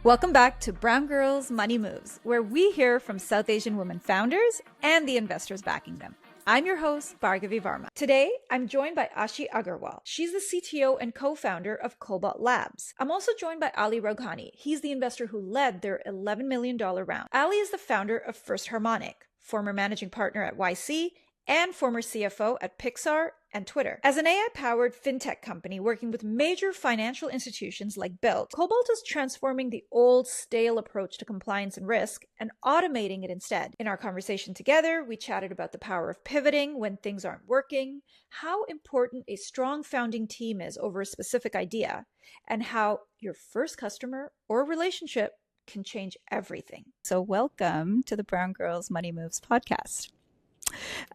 Welcome back to Brown Girls Money Moves, where we hear from South Asian women founders and the investors backing them. I'm your host, Bhargavi Varma. Today, I'm joined by Ashi Agrawal. She's the CTO and co-founder of Kobalt Labs. I'm also joined by Ali Rowghani. He's the investor who led their $11 million round. Ali is the founder of First Harmonic, former managing partner at YC, and former CFO at Pixar and Twitter. As an AI-powered fintech company working with major financial institutions like Built, Kobalt is transforming the old, stale approach to compliance and risk and automating it instead. In our conversation together, we chatted about the power of pivoting when things aren't working, how important a strong founding team is over a specific idea, and how your first customer or relationship can change everything. So welcome to the Brown Girls Money Moves podcast.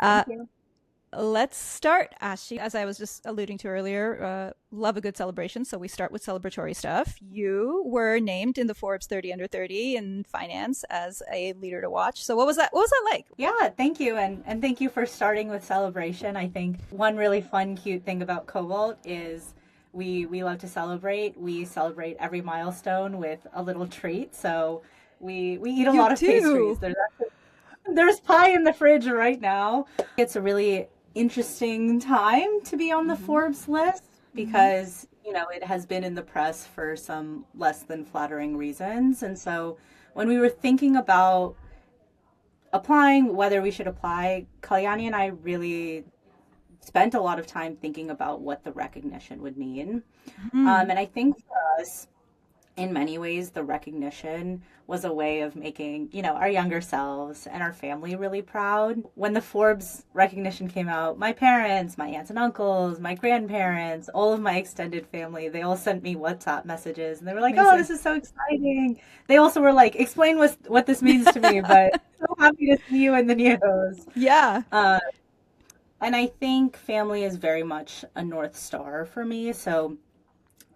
Thank you. Let's start, Ashi. As I was just alluding to earlier, love a good celebration. So we start with celebratory stuff. You were named in the Forbes 30 Under 30 in finance as a leader to watch. So what was that like? Yeah, thank you. And thank you for starting with celebration. I think one really fun, cute thing about Kobalt is we love to celebrate. We celebrate every milestone with a little treat. So we eat a lot of pastries. There's pie in the fridge right now. It's a really interesting time to be on the Forbes list because, you know, it has been in the press for some less than flattering reasons. And so when we were thinking about applying, whether we should apply, Kalyani and I really spent a lot of time thinking about what the recognition would mean. And I think for us, in many ways, the recognition was a way of making, you know, our younger selves and our family really proud. When the Forbes recognition came out, my parents, my aunts and uncles, my grandparents, all of my extended family, they all sent me WhatsApp messages and they were like, "Oh, this is so exciting." They also were like, "Explain what this means to me," but so happy to see you in the news. Yeah. And I think family is very much a North Star for me. So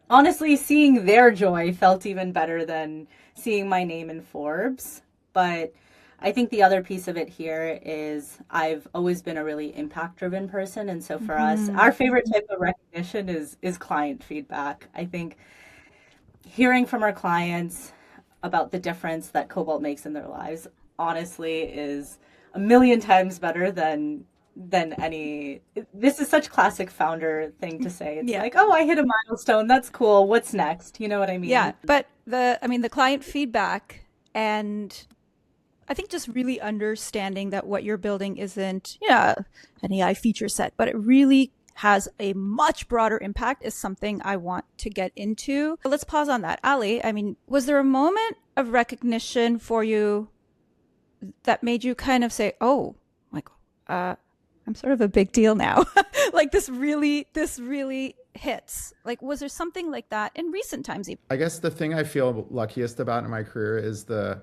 honestly, seeing their joy felt even better than seeing my name in Forbes. But I think the other piece of it here is I've always been a really impact-driven person. And so for us, our favorite type of recognition is client feedback. I think hearing from our clients about the difference that Kobalt makes in their lives, honestly, is a million times better than any. This is such classic founder thing to say. It's like, "Oh, I hit a milestone. That's cool. What's next?" You know what I mean? Yeah. But the client feedback, and I think just really understanding that what you're building isn't, an AI feature set, but it really has a much broader impact is something I want to get into. Let's pause on that. Ali, I mean, was there a moment of recognition for you that made you kind of say, "Oh, like, I'm sort of a big deal now." Like this really hits. Like, was there something like that in recent times? I guess the thing I feel luckiest about in my career is the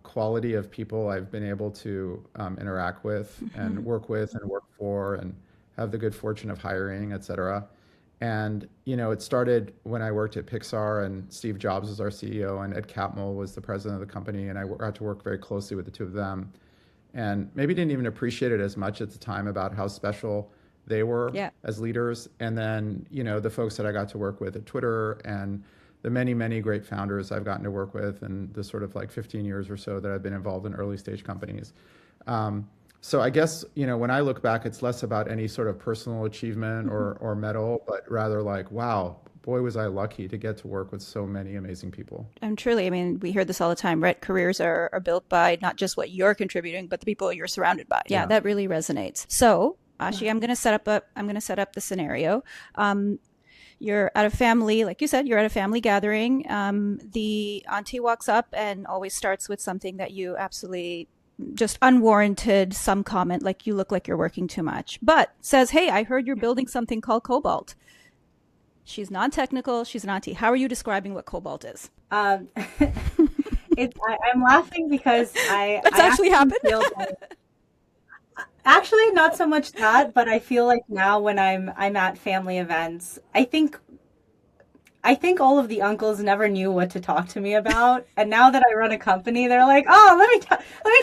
quality of people I've been able to interact with and work for and have the good fortune of hiring, et cetera. And, you know, it started when I worked at Pixar and Steve Jobs was our CEO and Ed Catmull was the president of the company. And I got to work very closely with the two of them. And maybe didn't even appreciate it as much at the time about how special they were as leaders. And then, you know, the folks that I got to work with at Twitter and the many, many great founders I've gotten to work with in the sort of like 15 years or so that I've been involved in early stage companies. So I guess, you know, when I look back, it's less about any sort of personal achievement or medal, but rather like, wow, boy, was I lucky to get to work with so many amazing people. And truly, I mean, we hear this all the time, right? Careers are built by not just what you're contributing, but the people you're surrounded by. Yeah, that really resonates. So, Ashi, I'm going to set up the scenario. You're at a family, like you said, you're at a family gathering. The auntie walks up and always starts with something that you absolutely just unwarranted, some comment like you look like you're working too much, but says, "Hey, I heard you're building something called Kobalt." She's non-technical. She's an auntie. How are you describing what Kobalt is? I'm laughing because That's actually happened. Actually, not so much that, but I feel like now when I'm at family events, I think all of the uncles never knew what to talk to me about, and now that I run a company, they're like, "Oh, let me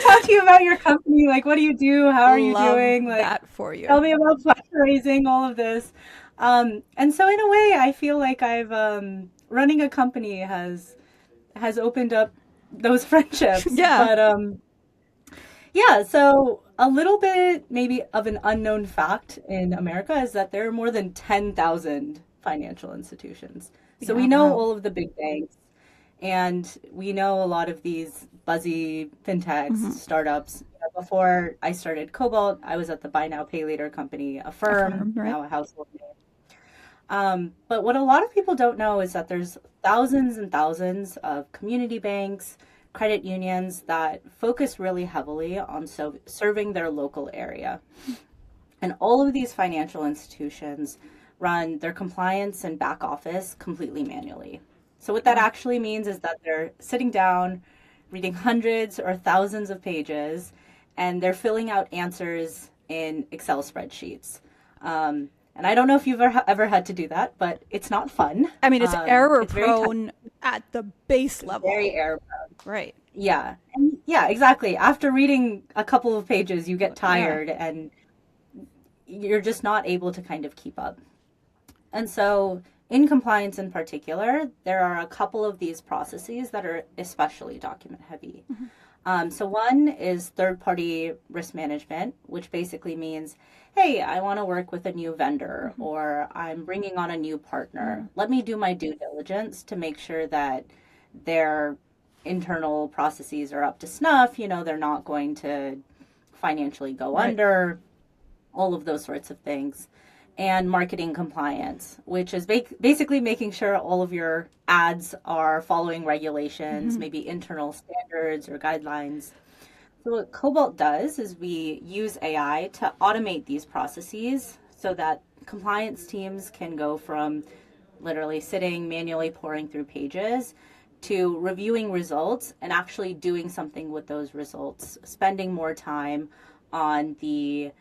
talk to you about your company. Like, what do you do? How are you doing? Like, that for you. Tell me about fundraising, all of this." And so in a way, I feel like running a company has has opened up those friendships. Yeah. But yeah, so a little bit maybe of an unknown fact in America is that there are more than 10,000 financial institutions. So Yeah, we know wow. all of the big banks, and we know a lot of these buzzy fintechs, Mm-hmm. startups. Before I started Kobalt, I was at the Buy Now Pay Later company, a firm, Affirm, right? now a household name. But what a lot of people don't know is that there's thousands and thousands of community banks, credit unions that focus really heavily on serving their local area. And all of these financial institutions run their compliance and back office completely manually. So what that Wow. actually means is that they're sitting down, reading hundreds or thousands of pages, and they're filling out answers in Excel spreadsheets. And I don't know if you've ever had to do that, but it's not fun. I mean, it's error It's very prone at the base very level. error. Right. Yeah. And yeah, exactly. After reading a couple of pages, you get Yeah. tired and you're just not able to kind of keep up. And so, in compliance in particular, there are a couple of these processes that are especially document heavy. So, one is third party risk management, which basically means, hey, I want to work with a new vendor or I'm bringing on a new partner. Let me do my due diligence to make sure that their internal processes are up to snuff. They're not going to financially go Right. under, all of those sorts of things. And marketing compliance, which is basically making sure all of your ads are following regulations, maybe internal standards or guidelines. So what Cobalt does is we use AI to automate these processes so that compliance teams can go from literally sitting manually pouring through pages to reviewing results and actually doing something with those results, spending more time on the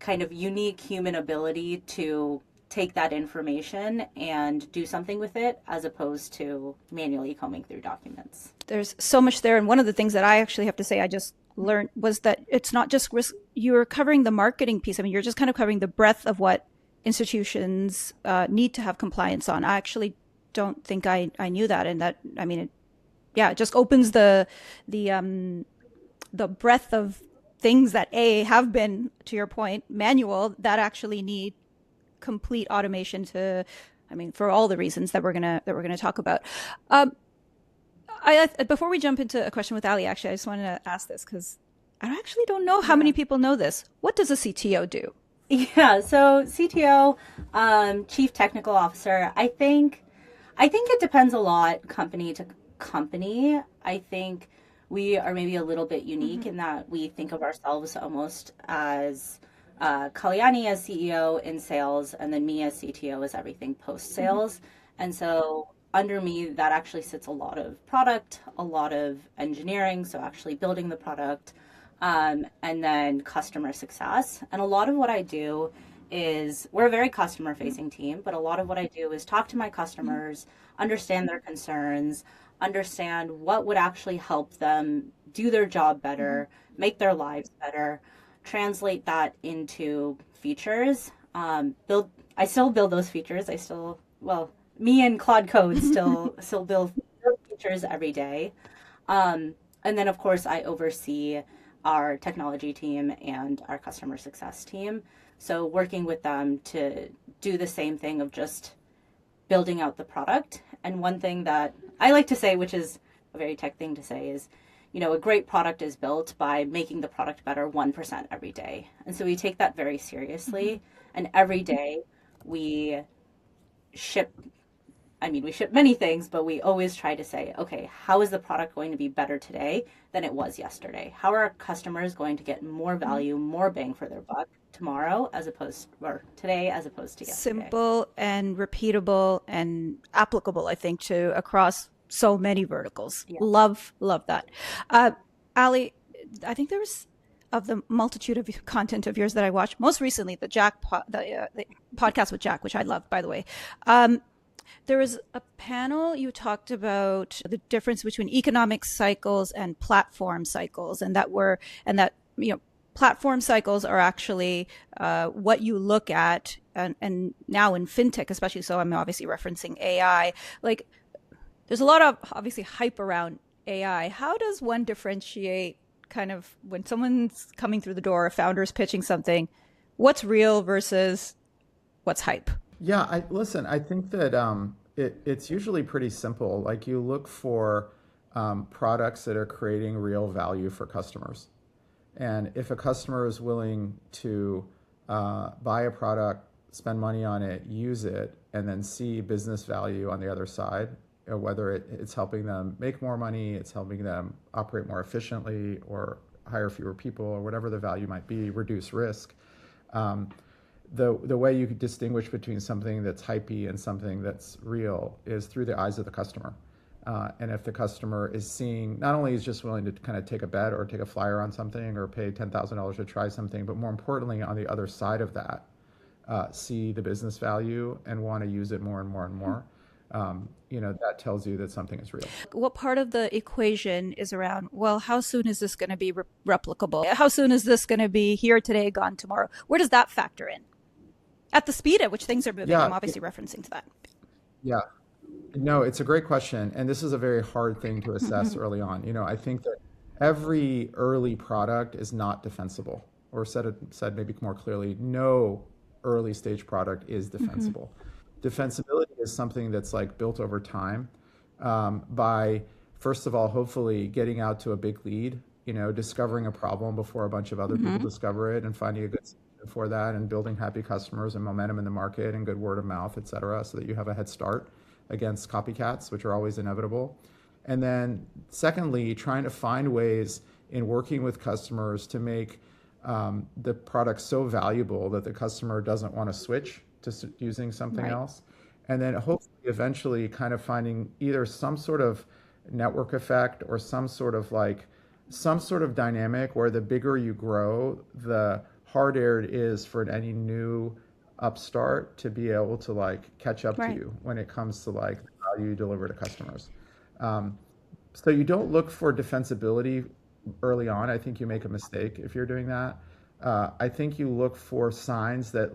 kind of unique human ability to take that information and do something with it as opposed to manually combing through documents. There's so much there. And one of the things that I actually have to say I just learned was that it's not just risk. You're covering the marketing piece. I mean, you're just kind of covering the breadth of what institutions need to have compliance on. I actually don't think I knew that. And that, I mean, it just opens the breadth of things that have been, to your point, manual, that actually need complete automation to, I mean, for all the reasons that we're gonna talk about. Before we jump into a question with Ali, actually, I just wanted to ask this because I actually don't know how many people know this. What does a CTO do? Yeah, so CTO, Chief Technical Officer, I think it depends a lot company to company. I think we are maybe a little bit unique in that we think of ourselves almost as Kalyani as CEO in sales, and then me as CTO as everything post sales. And so under me, that actually sits a lot of product, a lot of engineering, so actually building the product, and then customer success. And a lot of what I do is we're a very customer facing team, but a lot of what I do is talk to my customers, understand their concerns, understand what would actually help them do their job better, make their lives better, translate that into features. I still build those features. Me and Claude Code still build features every day. And then of course I oversee our technology team and our customer success team. So working with them to do the same thing of just building out the product. And one thing that I like to say, which is a very tech thing to say, is, a great product is built by making the product better 1% every day. And so we take that very seriously. And every day we ship many things, but we always try to say, okay, how is the product going to be better today than it was yesterday? How are our customers going to get more value, more bang for their buck tomorrow today as opposed to yesterday? Simple and repeatable and applicable, I think, to across so many verticals. Yeah. Love that. Ali, I think there was, of the multitude of content of yours that I watched, most recently the podcast with Jack, which I love, by the way. There was a panel, you talked about the difference between economic cycles and platform cycles, and that platform cycles are actually what you look at, and now in fintech especially, so I'm obviously referencing AI, like there's a lot of obviously hype around AI. How does one differentiate kind of when someone's coming through the door, a founder's pitching something, what's real versus what's hype? Yeah, I think that it's usually pretty simple. Like you look for products that are creating real value for customers. And if a customer is willing to buy a product, spend money on it, use it, and then see business value on the other side, whether it's helping them make more money, it's helping them operate more efficiently, or hire fewer people, or whatever the value might be, reduce risk. The way you could distinguish between something that's hypey and something that's real is through the eyes of the customer. And if the customer is seeing, not only is just willing to kind of take a bet or take a flyer on something or pay $10,000 to try something, but more importantly, on the other side of that, see the business value and want to use it more and more and more, that tells you that something is real. What part of the equation is around, well, how soon is this going to be replicable? How soon is this going to be here today, gone tomorrow? Where does that factor in? At the speed at which things are moving, Yeah, I'm obviously referencing to that. yeah. No, it's a great question. And this is a very hard thing to assess early on. I think that every early product is not defensible, or said maybe more clearly, no early stage product is defensible. Defensibility is something that's like built over time by, first of all, hopefully getting out to a big lead, discovering a problem before a bunch of other people discover it and finding a good solution for that, and building happy customers and momentum in the market and good word of mouth, et cetera, so that you have a head start against copycats, which are always inevitable. And then secondly, trying to find ways in working with customers to make the product so valuable that the customer doesn't want to switch to using something else. And then hopefully eventually kind of finding either some sort of network effect or some sort of dynamic where the bigger you grow, the harder it is for any new upstart to be able to catch up to you when it comes to the value you deliver to customers. So you don't look for defensibility early on. I think you make a mistake if you're doing that. I think you look for signs that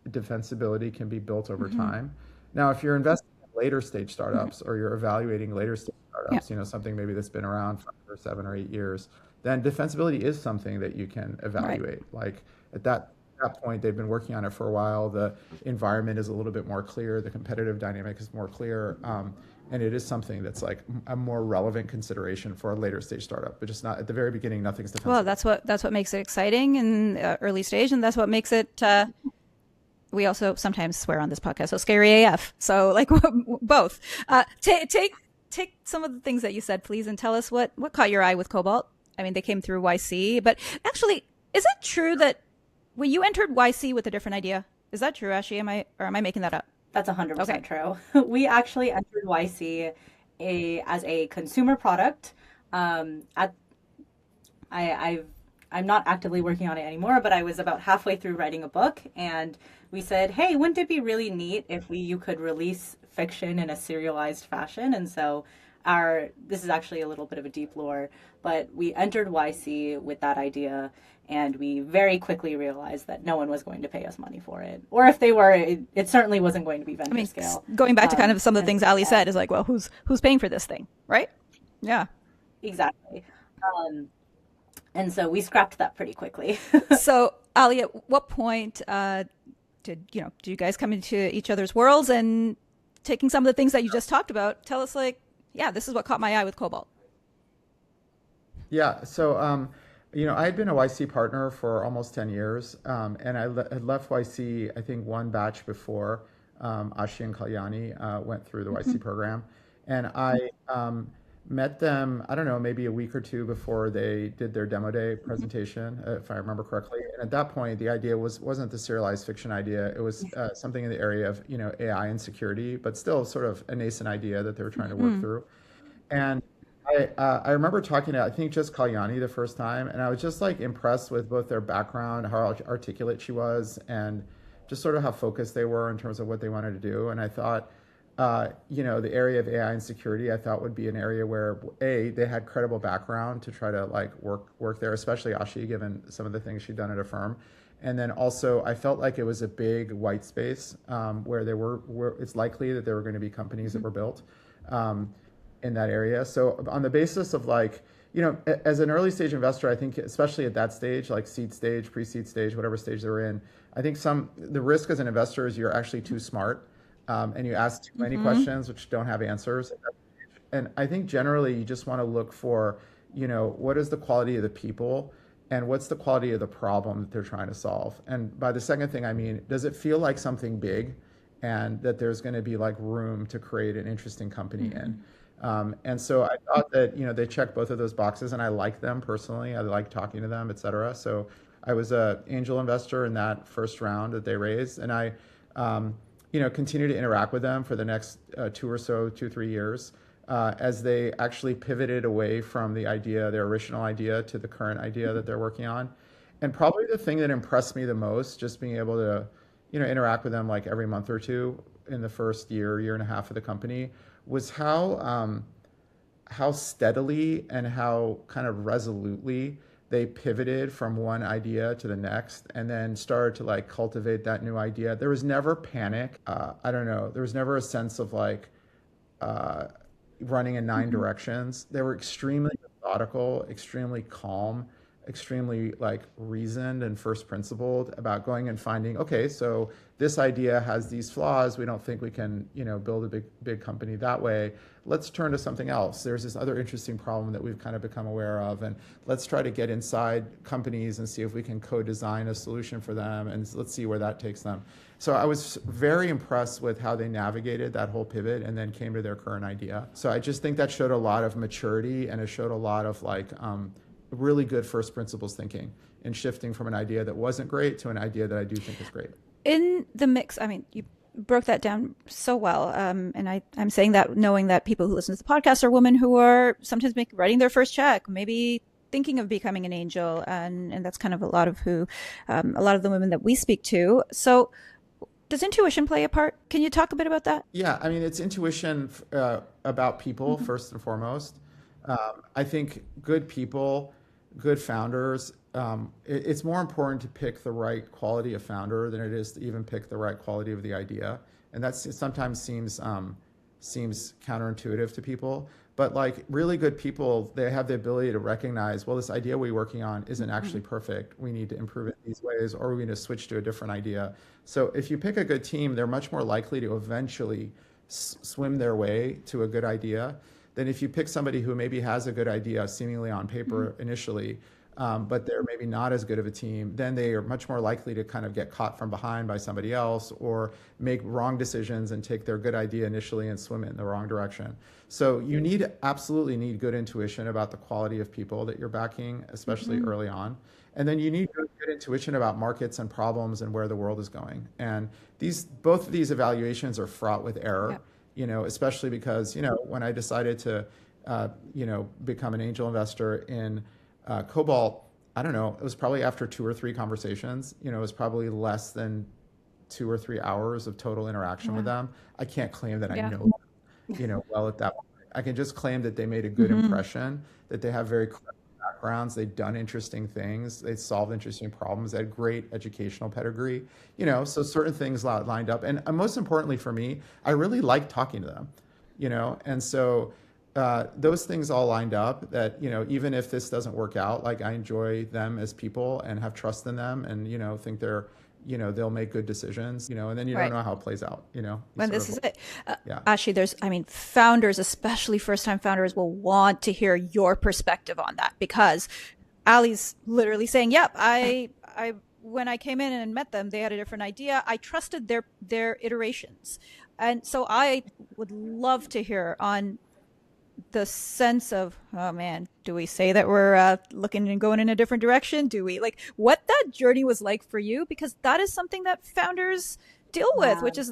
defensibility can be built over time. Now, if you're investing in later stage startups or you're evaluating later stage startups, something maybe that's been around for 7 or 8 years, then defensibility is something that you can evaluate. At that point, they've been working on it for a while. The environment is a little bit more clear. The competitive dynamic is more clear. And it is something that's a more relevant consideration for a later stage startup, but just not at the very beginning. Nothing's defensible. Well, that's what makes it exciting in early stage, and that's what makes it. We also sometimes swear on this podcast, so scary AF. So both. Take some of the things that you said, please, and tell us what caught your eye with Kobalt. I mean, they came through YC, but actually, is it true that when you entered YC with a different idea? Is that true, Ashi? Am I making that up? That's 100% true. We actually entered YC as a consumer product. I'm not actively working on it anymore, but I was about halfway through writing a book, and we said, hey, wouldn't it be really neat if you could release fiction in a serialized fashion? And so this is actually a little bit of a deep lore, but we entered YC with that idea, and we very quickly realized that no one was going to pay us money for it. Or if they were, it certainly wasn't going to be vendor scale. Going back to kind of some of the things Ali said is well, who's paying for this thing, right? Yeah. Exactly. And so we scrapped that pretty quickly. So Ali, at what point did you guys come into each other's worlds, and taking some of the things that you just talked about, tell us this is what caught my eye with Kobalt. Yeah. So, I had been a YC partner for almost 10 years, and I had left YC, I think, one batch before Ashi and Kalyani went through the YC program. And I met them, I don't know, maybe a week or two before they did their demo day presentation, if I remember correctly. And at that point, the idea wasn't the serialized fiction idea. It was something in the area of AI and security, but still sort of a nascent idea that they were trying to work through. And I remember talking to, I think, just Kalyani the first time, and I was just impressed with both their background, how articulate she was, and just sort of how focused they were in terms of what they wanted to do. And I thought, the area of AI and security, I thought would be an area where they had credible background to try to work there, especially Ashi, given some of the things she'd done at a firm. And then also, I felt like it was a big white space where it's likely that there were going to be companies that were built. in that area. So on the basis of like, as an early stage investor, I think especially at that stage, like seed stage, pre-seed stage, whatever stage they're in, I think the risk as an investor is you're actually too smart, and you ask too many questions which don't have answers. And I think generally you just want to look for, what is the quality of the people and what's the quality of the problem that they're trying to solve. And by the second thing, I mean, does it feel like something big and that there's going to be like room to create an interesting company in? And so I thought that, they check both of those boxes, and I like them personally. I like talking to them, et cetera. So I was an angel investor in that first round that they raised. And I, continue to interact with them for the next 2-3 years, as they actually pivoted away from their original idea to the current idea that they're working on. And probably the thing that impressed me the most, just being able to, interact with them like every month or two in the first year and a half of the company, was how steadily and how kind of resolutely they pivoted from one idea to the next, and then started to like cultivate that new idea. There was never panic. I don't know. There was never a sense of like running in 9 directions. They were extremely methodical, extremely calm, extremely like reasoned and first principled about going and finding, okay, so this idea has these flaws. We don't think we can, build a big company that way. Let's turn to something else. There's this other interesting problem that we've kind of become aware of, and let's try to get inside companies and see if we can co-design a solution for them, and let's see where that takes them. So I was very impressed with how they navigated that whole pivot and then came to their current idea. So I just think that showed a lot of maturity, and it showed a lot of like really good first principles thinking in shifting from an idea that wasn't great to an idea that I do think is great. In the mix, I mean, you broke that down so well. And I'm saying that knowing that people who listen to the podcast are women who are sometimes writing their first check, maybe thinking of becoming an angel. And that's kind of a lot of the women that we speak to. So does intuition play a part? Can you talk a bit about that? Yeah, I mean, it's intuition about people first and foremost. I think good people, good founders, it's more important to pick the right quality of founder than it is to even pick the right quality of the idea. And that sometimes seems counterintuitive to people. But like really good people, they have the ability to recognize, well, this idea we're working on isn't actually perfect. We need to improve it in these ways, or we need to switch to a different idea. So if you pick a good team, they're much more likely to eventually swim their way to a good idea than if you pick somebody who maybe has a good idea seemingly on paper initially, but they're maybe not as good of a team. Then they are much more likely to kind of get caught from behind by somebody else, or make wrong decisions and take their good idea initially and swim it in the wrong direction. So you absolutely need good intuition about the quality of people that you're backing, especially early on. And then you need good intuition about markets and problems and where the world is going. And both of these evaluations are fraught with error. Yep. Especially because, when I decided to, become an angel investor in Kobalt, I don't know, it was probably after 2 or 3 conversations. It was probably less than 2 or 3 hours of total interaction with them. I can't claim that I know them, well at that point. I can just claim that they made a good impression, that they have very clever backgrounds, they've done interesting things, they solved interesting problems, they had great educational pedigree, so certain things lined up. And most importantly for me, I really liked talking to them, and so those things all lined up that, even if this doesn't work out, like I enjoy them as people and have trust in them and, think they're, they'll make good decisions, and then you don't know how it plays out, And this is it. Ashi, founders, especially first-time founders, will want to hear your perspective on that, because Ali's literally saying, yep, I when I came in and met them, they had a different idea. I trusted their iterations. And so I would love to hear on the sense of, oh man, do we say that we're looking and going in a different direction? Do we what that journey was like for you? Because that is something that founders deal with, which is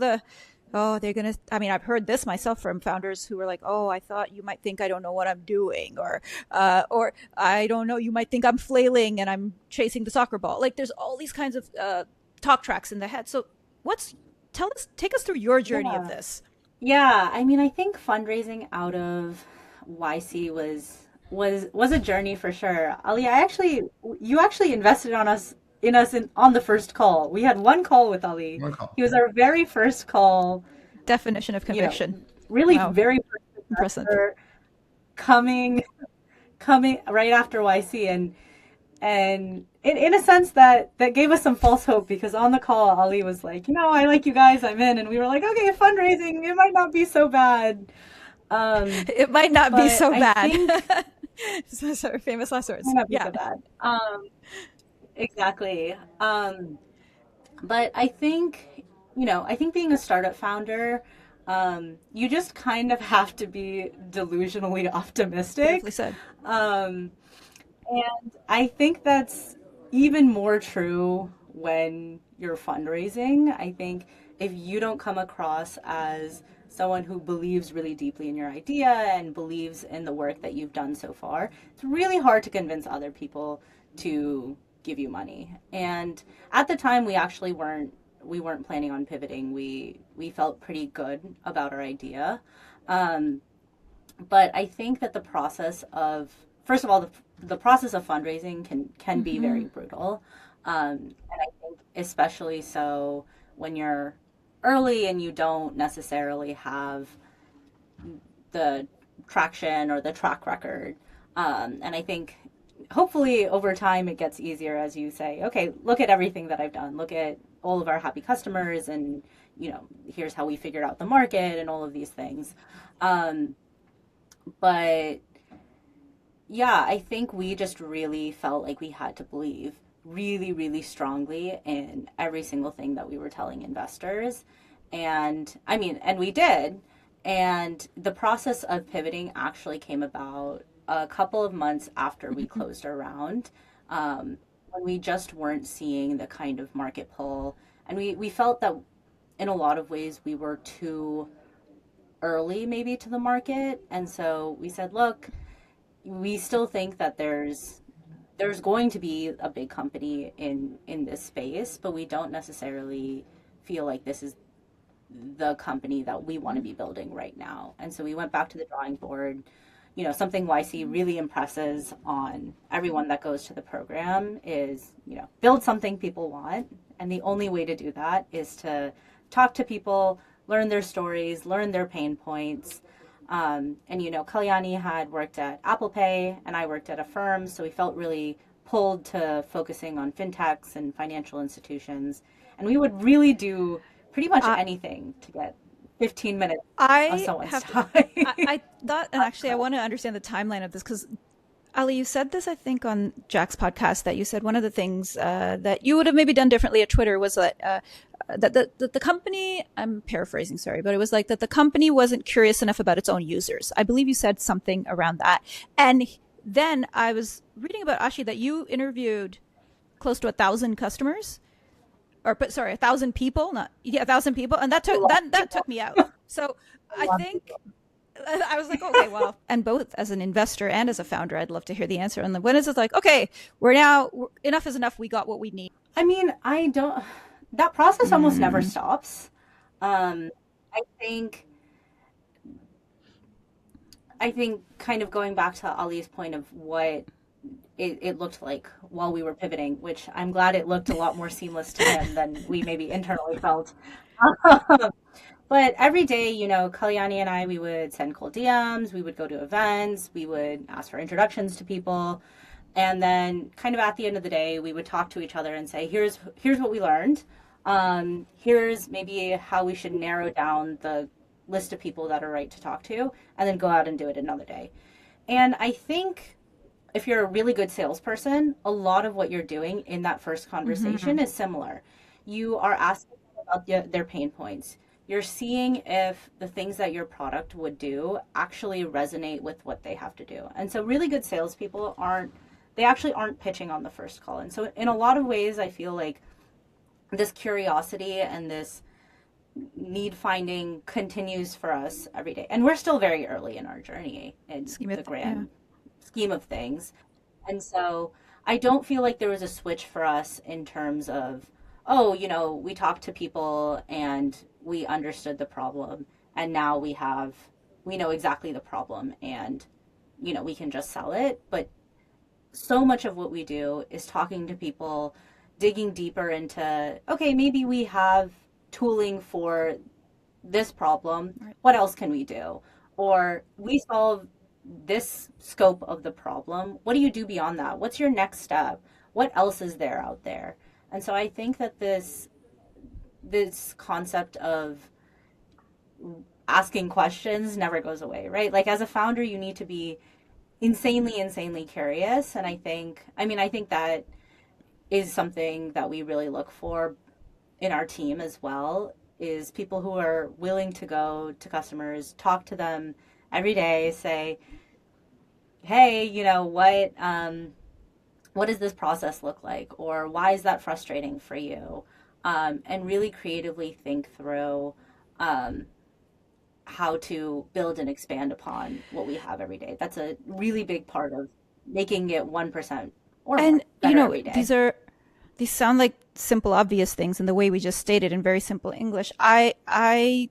I've heard this myself from founders who were like, oh, I thought you might think I don't know what I'm doing, or I don't know, you might think I'm flailing and I'm chasing the soccer ball. There's all these kinds of talk tracks in the head. So take us through your journey of this. Yeah, I think fundraising out of YC was a journey for sure. Ali, you actually invested on the first call. We had one call with Ali. One call. He was our very first call. Definition of conviction. Really, wow. Very impressive. coming right after YC, and in a sense that gave us some false hope, because on the call Ali was like, I like you guys, I'm in, and we were like, okay, fundraising, it might not be so bad. It might not be But so I bad. think Sorry, famous last words. might not be Yeah. so bad. Exactly. But I think being a startup founder, you just kind of have to be delusionally Beautifully optimistic. said. Um, and I think that's even more true when you're fundraising. I think if you don't come across as someone who believes really deeply in your idea and believes in the work that you've done so far, it's really hard to convince other people to give you money. And at the time, we weren't planning on pivoting. We felt pretty good about our idea. Um, but I think that the process of, first of all, the process of fundraising can be very brutal. And I think especially so when you're early and you don't necessarily have the traction or the track record. And I think hopefully over time it gets easier as you say, okay, look at everything that I've done. Look at all of our happy customers, and here's how we figured out the market and all of these things. Um, but yeah, I think we just really felt like we had to believe really, really strongly in every single thing that we were telling investors. And I mean, and we did. And the process of pivoting actually came about a couple of months after we closed our round, when we just weren't seeing the kind of market pull. And we felt that in a lot of ways we were too early maybe to the market. And so we said, look, we still think that there's going to be a big company in this space, but we don't necessarily feel like this is the company that we want to be building right now. And so we went back to the drawing board. Something YC really impresses on everyone that goes to the program is, build something people want. And the only way to do that is to talk to people, learn their stories, learn their pain points. And Kalyani had worked at Apple Pay and I worked at a firm, so we felt really pulled to focusing on fintechs and financial institutions. And we would really do pretty much anything to get 15 minutes of I someone's have to, time. I thought, and actually, I want to understand the timeline of this because Ali, you said this, I think, on Jack's podcast, that you said one of the things that you would have maybe done differently at Twitter was that that the company, I'm paraphrasing, sorry, but it was like that the company wasn't curious enough about its own users. I believe you said something around that. And then I was reading about Ashi that you interviewed close to 1,000 customers. Or, but sorry, 1,000 people, not 1,000 people, and that took me out. So I think I was like, okay, well, and both as an investor and as a founder, I'd love to hear the answer. And when is it like, okay, enough is enough. We got what we need. I mean, that process almost never stops. I think kind of going back to Ali's point of what it looked like while we were pivoting, which I'm glad it looked a lot more seamless to him than we maybe internally felt. But every day, Kalyani and I, we would send cold DMs, we would go to events, we would ask for introductions to people. And then kind of at the end of the day, we would talk to each other and say, here's what we learned. Here's maybe how we should narrow down the list of people that are right to talk to, and then go out and do it another day. And I think if you're a really good salesperson, a lot of what you're doing in that first conversation is similar. You are asking about their pain points. You're seeing if the things that your product would do actually resonate with what they have to do. And so really good salespeople actually aren't pitching on the first call. And so in a lot of ways, I feel like this curiosity and this need finding continues for us every day. And we're still very early in our journey in the grand scheme of things. And so I don't feel like there was a switch for us in terms of, we talked to people and we understood the problem, and now we know exactly the problem, and we can just sell it. But so much of what we do is talking to people, digging deeper into, okay, maybe we have tooling for this problem. Right. What else can we do? Or we solve this scope of the problem. What do you do beyond that? What's your next step? What else is there out there? And so I think that this concept of asking questions never goes away, right? Like as a founder, you need to be insanely curious. And I think that is something that we really look for in our team as well, is people who are willing to go to customers, talk to them every day, say, hey, what does this process look like? Or why is that frustrating for you? And really creatively think through how to build and expand upon what we have every day. That's a really big part of making it 1% or more And better every day. these sound like simple, obvious things in the way we just stated in very simple English. I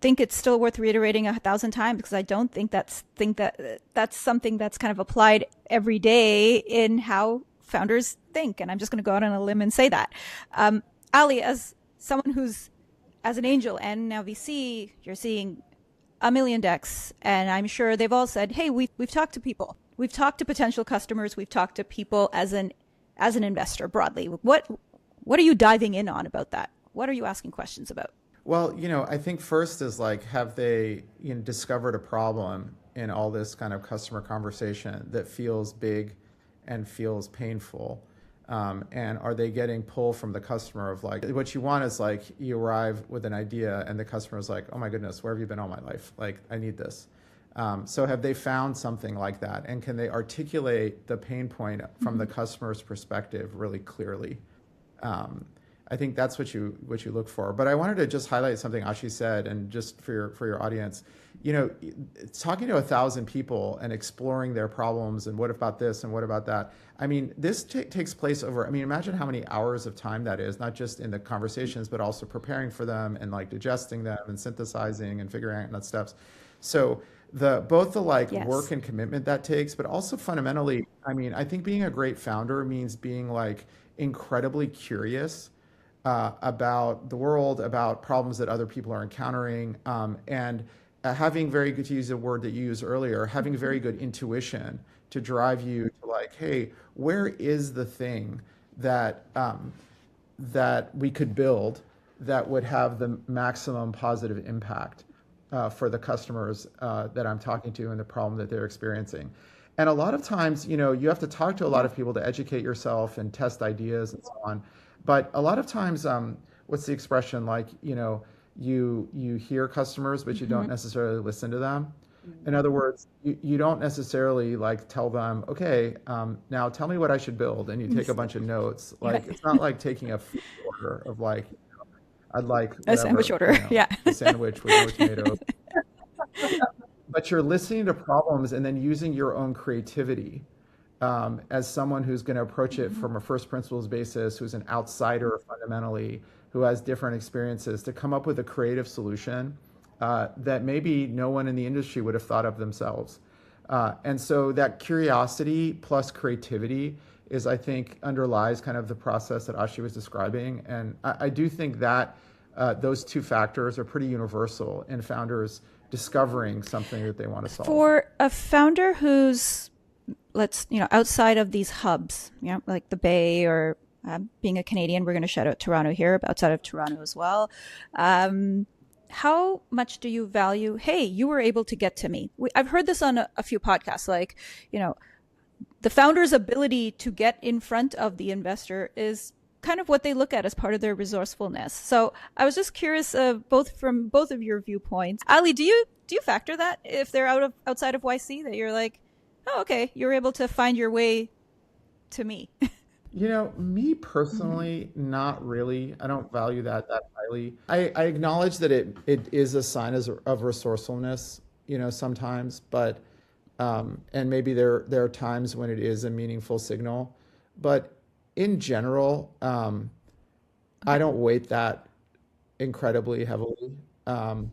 think it's still worth reiterating 1,000 times because I don't think that's something that's kind of applied every day in how founders think. And I'm just going to go out on a limb and say that. Ali, as someone who's as an angel and now VC, you're seeing a million decks, and I'm sure they've all said, "Hey, we've talked to people, we've talked to potential customers, we've talked to people as an investor broadly." What are you diving in on about that? What are you asking questions about? Well, I think first is like, have they discovered a problem in all this kind of customer conversation that feels big and feels painful? And are they getting pull from the customer of like, what you want is like, you arrive with an idea and the customer is like, oh my goodness, where have you been all my life? Like, I need this. So have they found something like that? And can they articulate the pain point from the customer's perspective really clearly? I think that's what you look for. But I wanted to just highlight something Ashi said, and just for your audience, talking to 1,000 people and exploring their problems and what about this and what about that. I mean, this takes place over. I mean, imagine how many hours of time that is, not just in the conversations, but also preparing for them and like digesting them and synthesizing and figuring out steps. So both the like Yes. work and commitment that takes, but also fundamentally, I mean, I think being a great founder means being like incredibly curious about the world, about problems that other people are encountering, and having very good, to use a word that you used earlier, having very good intuition to drive you to like, hey, where is the thing that that we could build that would have the maximum positive impact for the customers that I'm talking to and the problem that they're experiencing. And a lot of times, you have to talk to a lot of people to educate yourself and test ideas and so on. But a lot of times, what's the expression, like, you hear customers, but you don't necessarily listen to them. In other words, you don't necessarily like tell them, okay, now tell me what I should build, and you take a bunch of notes. Like, it's not like taking a food order of like, I'd like A sandwich order, yeah. a sandwich with no tomatoes. But you're listening to problems and then using your own creativity as someone who's going to approach it from a first principles basis, who's an outsider fundamentally, who has different experiences, to come up with a creative solution that maybe no one in the industry would have thought of themselves. And so that curiosity plus creativity is, I think, underlies kind of the process that Ashi was describing. And I do think that those two factors are pretty universal in founders discovering something that they want to solve. For a founder who's, outside of these hubs, like the Bay, or being a Canadian, we're going to shout out Toronto here, but outside of Toronto as well. How much do you value, hey, you were able to get to me? I've heard this on a few podcasts, like, the founder's ability to get in front of the investor is kind of what they look at as part of their resourcefulness. So I was just curious, from both of your viewpoints. Ali, do you factor that if they're outside of YC, that you're like, oh, okay, you're able to find your way to me? Me personally, not really. I don't value that highly. I acknowledge that it is a sign of resourcefulness, sometimes, but and maybe there are times when it is a meaningful signal, but in general, I don't weight that incredibly heavily. And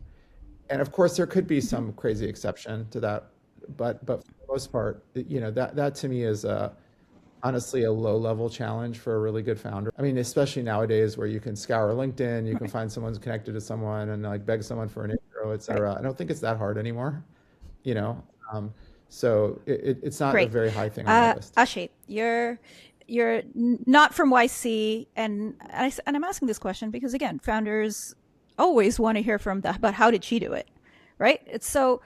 of course, there could be some crazy exception to that, but for the most part, that to me is honestly a low-level challenge for a really good founder. I mean, especially nowadays where you can scour LinkedIn, you can find someone's connected to someone and like beg someone for an intro, et cetera. I don't think it's that hard anymore, Um, so it's not a Great. very high thing on my list. Ashi, you're not from YC, and I'm asking this question because again, founders always want to hear from about how did she do it, right? It's so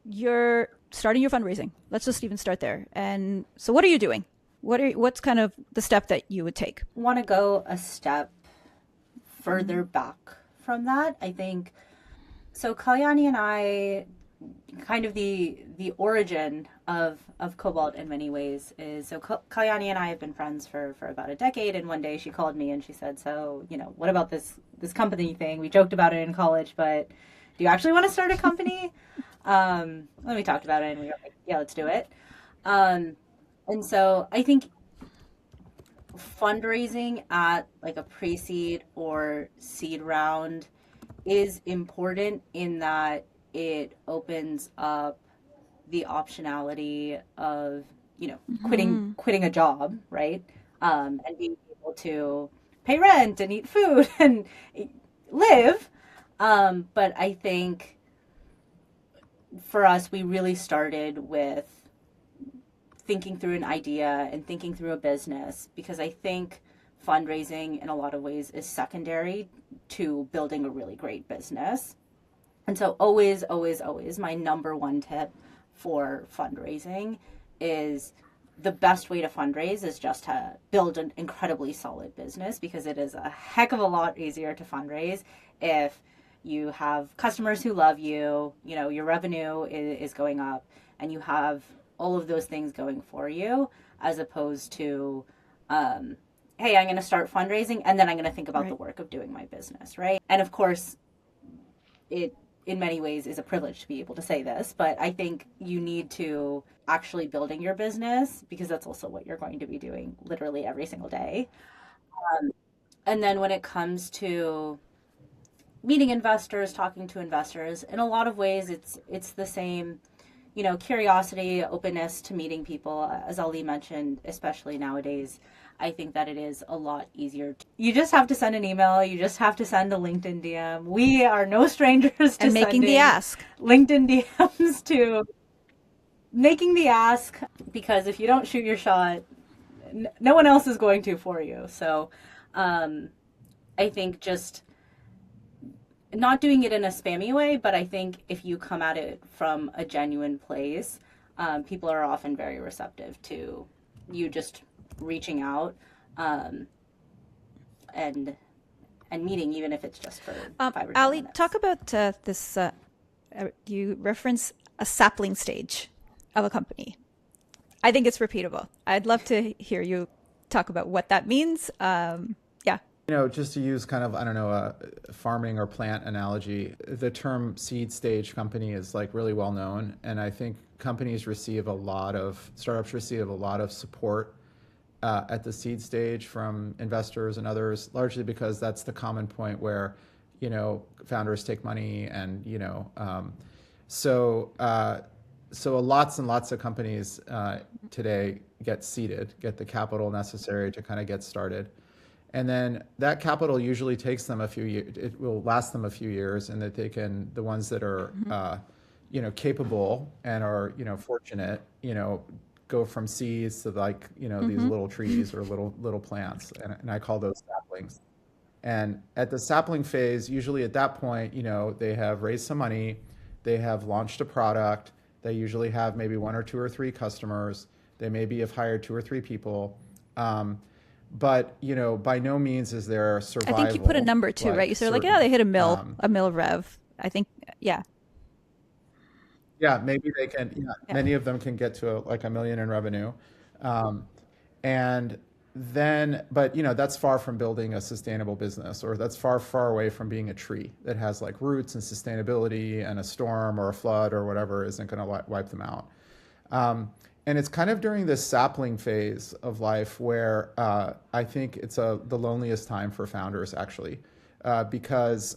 you're starting your fundraising. Let's just even start there. And so, what are you doing? What's kind of the step that you would take? Want to go a step further back from that? I think so. Kalyani and I, kind of the origin of Kobalt in many ways is so Kalyani and I have been friends for about a decade, and one day she called me and she said, so what about this company thing? We joked about it in college, but do you actually want to start a company? When we talked about it and we were like, yeah, let's do it. And so I think fundraising at like a pre-seed or seed round is important in that it opens up the optionality of quitting a job, right? And being able to pay rent and eat food and live. But I think for us, we really started with thinking through an idea and thinking through a business, because I think fundraising in a lot of ways is secondary to building a really great business. And so always, always, always my number one tip for fundraising is the best way to fundraise is just to build an incredibly solid business, because it is a heck of a lot easier to fundraise if you have customers who love you, your revenue is going up, and you have all of those things going for you, as opposed to, hey, I'm going to start fundraising and then I'm going to think about the work of doing my business, right? And of course, it in many ways is a privilege to be able to say this, but I think you need to actually building your business, because that's also what you're going to be doing literally every single day. And then when it comes to meeting investors, talking to investors, in a lot of ways, it's the same, curiosity, openness to meeting people. As Ali mentioned, especially nowadays, I think that it is a lot easier. You just have to send an email. You just have to send a LinkedIn DM. We are no strangers to and making the ask. LinkedIn DMs to making the ask, because if you don't shoot your shot, no one else is going to for you. So I think just not doing it in a spammy way, but I think if you come at it from a genuine place, people are often very receptive to you just reaching out and meeting, even if it's just for 5 or 10 Ali, minutes. talk about this. You reference a sapling stage of a company. I think it's repeatable. I'd love to hear you talk about what that means. Just to use kind of, a farming or plant analogy, the term seed stage company is like really well known. And I think startups receive a lot of support at the seed stage from investors and others, largely because that's the common point where, founders take money and, so lots and lots of companies today get seeded, get the capital necessary to kind of get started. And then that capital usually takes them a few years. It will last them a few years, and that the ones that are, capable and are, fortunate, go from seeds to these little trees or little plants, and I call those saplings. And at the sapling phase, usually at that point, they have raised some money, they have launched a product, they usually have maybe 1 or 2 or 3 customers, they maybe have hired 2 or 3 people. But by no means is there survival. I think you put a number too, right? You said they hit a mil rev. I think, yeah. Yeah, maybe they can. Yeah, many of them can get to like $1 million in revenue, and then, but that's far from building a sustainable business, or that's far, far away from being a tree that has like roots and sustainability, and a storm or a flood or whatever isn't going to wipe them out. And it's kind of during this sapling phase of life where I think it's the loneliest time for founders, actually, because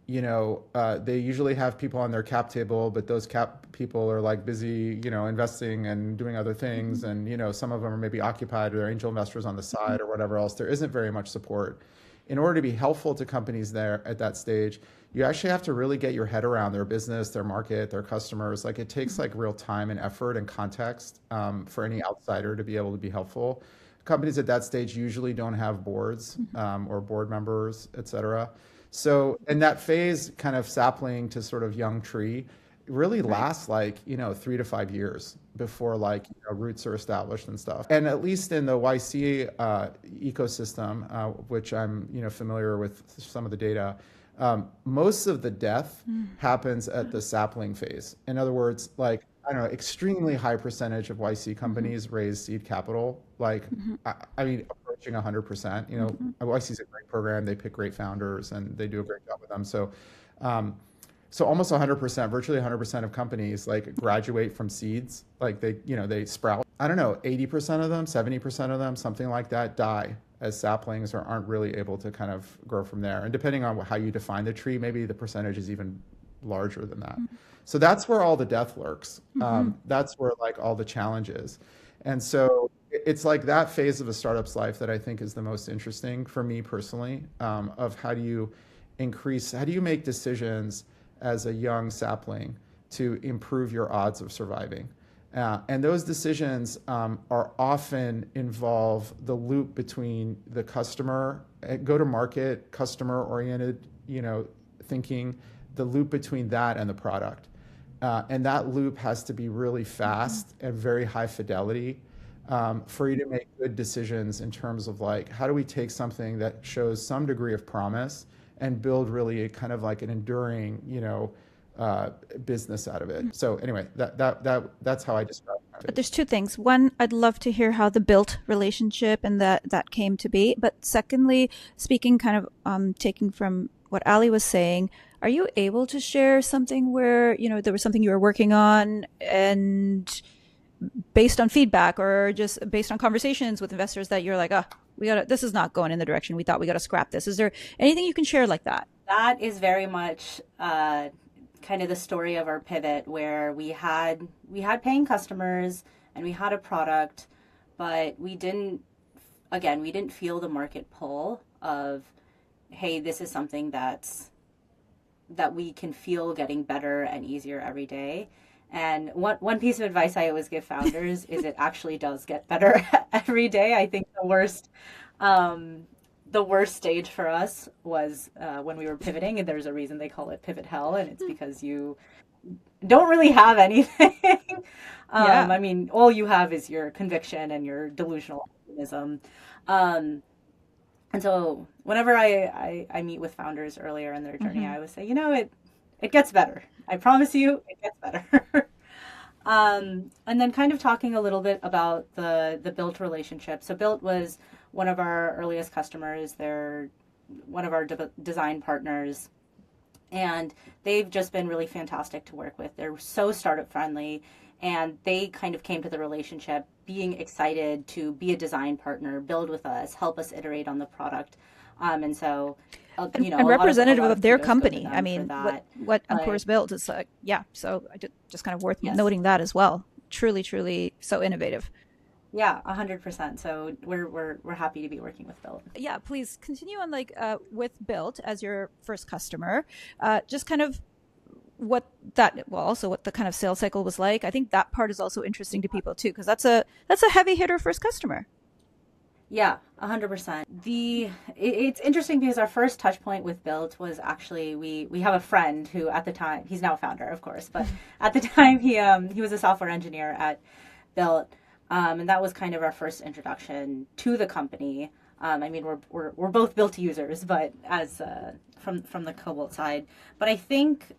they usually have people on their cap table, but those cap people are like busy, investing and doing other things, and some of them are maybe occupied, or they're angel investors on the side, or whatever else. There isn't very much support. In order to be helpful to companies there at that stage, you actually have to really get your head around their business, their market, their customers. Like it takes like real time and effort and context for any outsider to be able to be helpful. Companies at that stage usually don't have boards or board members, et cetera. So, and that phase kind of sapling to sort of young tree really lasts like, 3 to 5 years before like roots are established and stuff. And at least in the YC ecosystem, which I'm familiar with some of the data, most of the death happens at the sapling phase. In other words, like I don't know, extremely high percentage of YC companies raise seed capital, like I mean approaching 100%. YC is a great program; they pick great founders and they do a great job with them. So. So almost 100%, virtually 100% of companies like graduate from seeds, like they sprout. I don't know, 80% of them, 70% of them, something like that, die as saplings or aren't really able to kind of grow from there. And depending on how you define the tree, maybe the percentage is even larger than that. So that's where all the death lurks. That's where like all the challenge is. And so it's like that phase of a startup's life that I think is the most interesting for me personally, of how do you make decisions as a young sapling to improve your odds of surviving. And those decisions are often involve the loop between the customer, go-to-market, customer-oriented, thinking, the loop between that and the product. And that loop has to be really fast and very high fidelity for you to make good decisions in terms of like, how do we take something that shows some degree of promise and build really a kind of like an enduring, business out of it. So anyway, that's how I describe it. But there's two things. One, I'd love to hear how the built relationship and that came to be. But secondly, speaking kind of taking from what Ali was saying, are you able to share something where, there was something you were working on and based on feedback or just based on conversations with investors that you're like, this is not going in the direction we thought, we got to scrap this. Is there anything you can share like that? That is very much kind of the story of our pivot, where we had paying customers and we had a product, but we didn't feel the market pull of, hey, this is something that we can feel getting better and easier every day. And one piece of advice I always give founders is it actually does get better every day. I think the worst stage for us was when we were pivoting, and there's a reason they call it pivot hell, and it's because you don't really have anything. I mean, all you have is your conviction and your delusional optimism. And so whenever I meet with founders earlier in their journey, I always say, it gets better. I promise you, it gets better. And then kind of talking a little bit about the Built relationship. So Built was one of our earliest customers. They're one of our design partners. And they've just been really fantastic to work with. They're so startup friendly. And they kind of came to the relationship being excited to be a design partner, build with us, help us iterate on the product. And so... and representative of their company. I mean, what Ancore's built is so just kind of worth noting that as well. Truly, truly so innovative. Yeah, 100%. So we're happy to be working with Built. Yeah, please continue on with Built as your first customer. Just kind of also what the kind of sales cycle was like. I think that part is also interesting to people too, because that's a heavy hitter first customer. Yeah, 100%. It's interesting because our first touch point with Built was actually we have a friend who at the time, he's now a founder, of course, but at the time he was a software engineer at Built, and that was kind of our first introduction to the company. I mean, we're both Built users, but as from the Kobalt side. But I think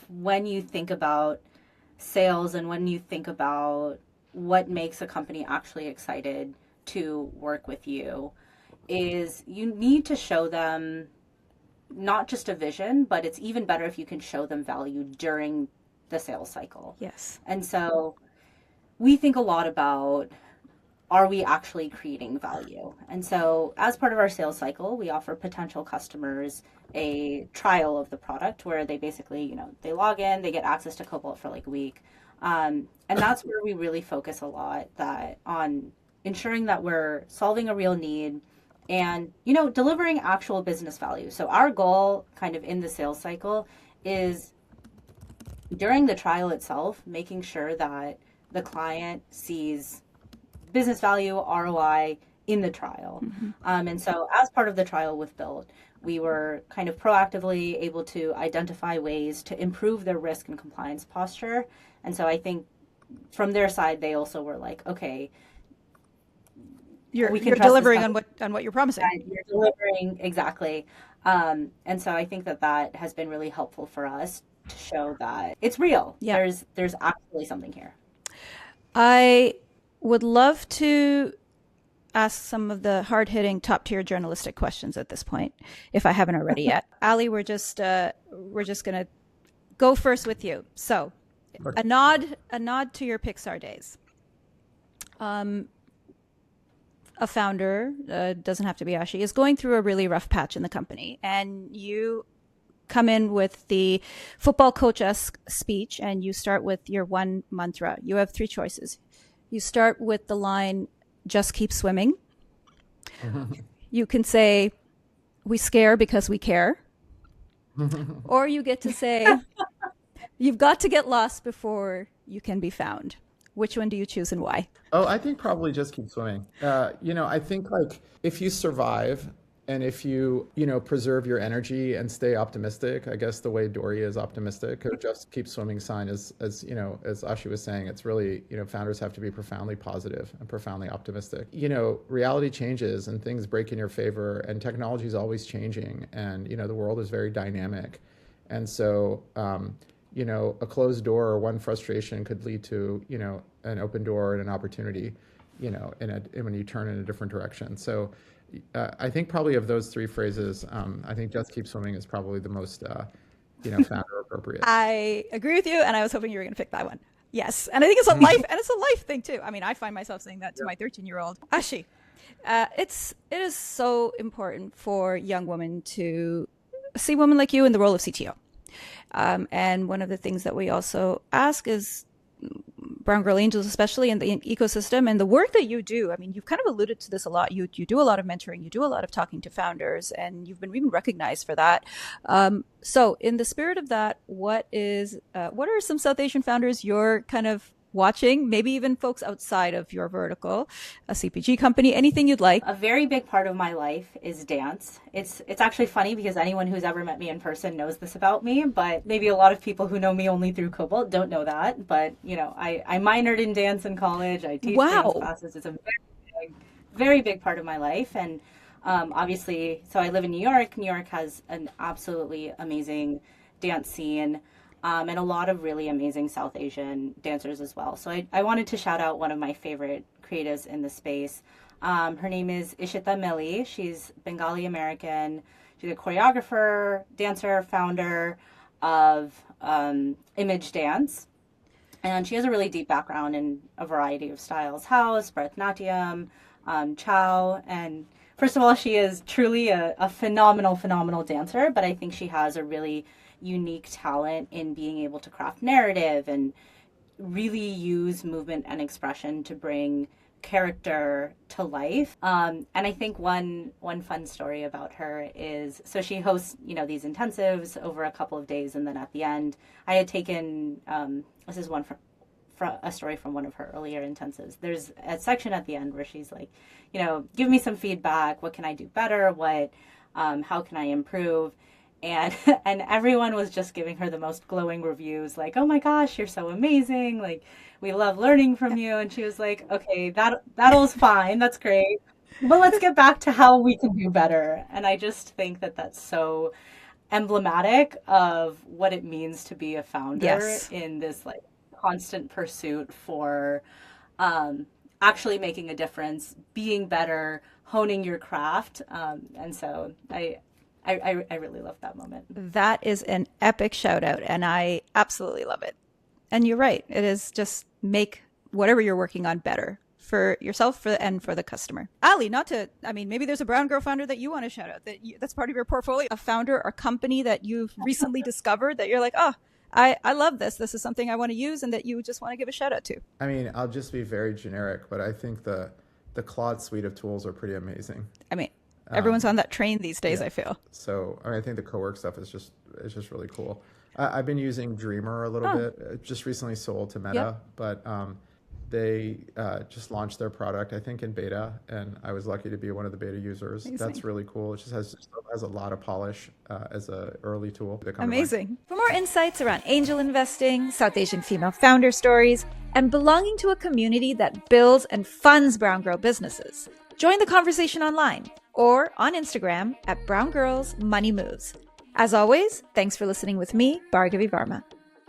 when you think about sales and when you think about what makes a company actually excited to work with you, is you need to show them not just a vision, but it's even better if you can show them value during the sales cycle. Yes. And so we think a lot about, are we actually creating value? And so as part of our sales cycle, we offer potential customers a trial of the product where they basically, they log in, they get access to Kobalt for like a week. And that's where we really focus a lot on ensuring that we're solving a real need, and, delivering actual business value. So our goal kind of in the sales cycle is during the trial itself, making sure that the client sees business value, ROI in the trial. And so as part of the trial with Build, we were kind of proactively able to identify ways to improve their risk and compliance posture. And so I think from their side, they also were like, okay, you're delivering on what you're promising. You're delivering, exactly. And so I think that has been really helpful for us to show that it's real. Yeah. There's actually something here. I would love to ask some of the hard-hitting, top-tier journalistic questions at this point, if I haven't already yet. Ali, we're just gonna go first with you. So, a nod to your Pixar days. A founder, doesn't have to be Ashi, is going through a really rough patch in the company, and you come in with the football coach-esque speech, and you start with your one mantra. You have 3 choices. You start with the line, "Just keep swimming." You can say, "We scare because we care." Or you get to say, "You've got to get lost before you can be found." Which one do you choose and why? Oh, I think probably just keep swimming. I think like if you survive and if you, preserve your energy and stay optimistic, I guess the way Dory is optimistic, or just keep swimming sign is, as Ashi was saying, it's really, founders have to be profoundly positive and profoundly optimistic. Reality changes and things break in your favor, and technology is always changing, and, the world is very dynamic. And so, a closed door or one frustration could lead to, an open door and an opportunity, when you turn in a different direction. So I think probably of those 3 phrases, I think just keep swimming is probably the most, founder appropriate. I agree with you, and I was hoping you were going to pick that one. Yes, and I think it's a life thing too. I mean, I find myself saying that to my 13-year-old. Ashi, it is so important for young women to see women like you in the role of CTO. And one of the things that we also ask is Brown Girl Angels, especially in the ecosystem and the work that you do. I mean, you've kind of alluded to this a lot. You do a lot of mentoring, you do a lot of talking to founders, and you've been even recognized for that. So in the spirit of that, what are some South Asian founders you're kind of watching, maybe even folks outside of your vertical, a CPG company, anything you'd like? A very big part of my life is dance. It's actually funny because anyone who's ever met me in person knows this about me, but maybe a lot of people who know me only through Kobalt don't know that. But, I minored in dance in college. I teach dance classes. It's a very big part of my life. And obviously, so I live in New York. New York has an absolutely amazing dance scene. And a lot of really amazing South Asian dancers as well. So I wanted to shout out one of my favorite creatives in the space. Her name is Ishita Milli. She's Bengali American. She's a choreographer, dancer, founder of Image Dance. And she has a really deep background in a variety of styles: house, Bharatanatyam, Chow. And first of all, she is truly a phenomenal dancer, but I think she has a really unique talent in being able to craft narrative and really use movement and expression to bring character to life. And I think one fun story about her is, so she hosts, these intensives over a couple of days, and then at the end, I had taken, this is one from a story from one of her earlier intensives. There's a section at the end where she's like, give me some feedback. What can I do better? How can I improve? And everyone was just giving her the most glowing reviews, like, "Oh my gosh, you're so amazing. Like, we love learning from you." And she was like, "Okay, that all's fine. That's great. But let's get back to how we can do better." And I just think that that's so emblematic of what it means to be a founder in this like constant pursuit for actually making a difference, being better, honing your craft. And so I really love that moment. That is an epic shout out, and I absolutely love it. And you're right. It is just make whatever you're working on better for yourself and for the customer. Ali, maybe there's a brown girl founder that you want to shout out, that's part of your portfolio, a founder or company that you've recently discovered that you're like, oh, I love this. This is something I want to use, and that you just want to give a shout out to. I mean, I'll just be very generic, but I think the Claude suite of tools are pretty amazing. I mean, Everyone's on that train these days, Yeah. I feel. So I think the co-work stuff is just really cool. I've been using Dreamer a little bit. It just recently sold to Meta, but they just launched their product, I think, in beta, and I was lucky to be one of the beta users. Amazing. That's really cool. It just has a lot of polish as a early tool. To come to mind. Amazing. For more insights around angel investing, South Asian female founder stories, and belonging to a community that builds and funds brown girl businesses, join the conversation online or on Instagram at Brown Girls Money Moves. As always, thanks for listening with me, Bhargavi Varma.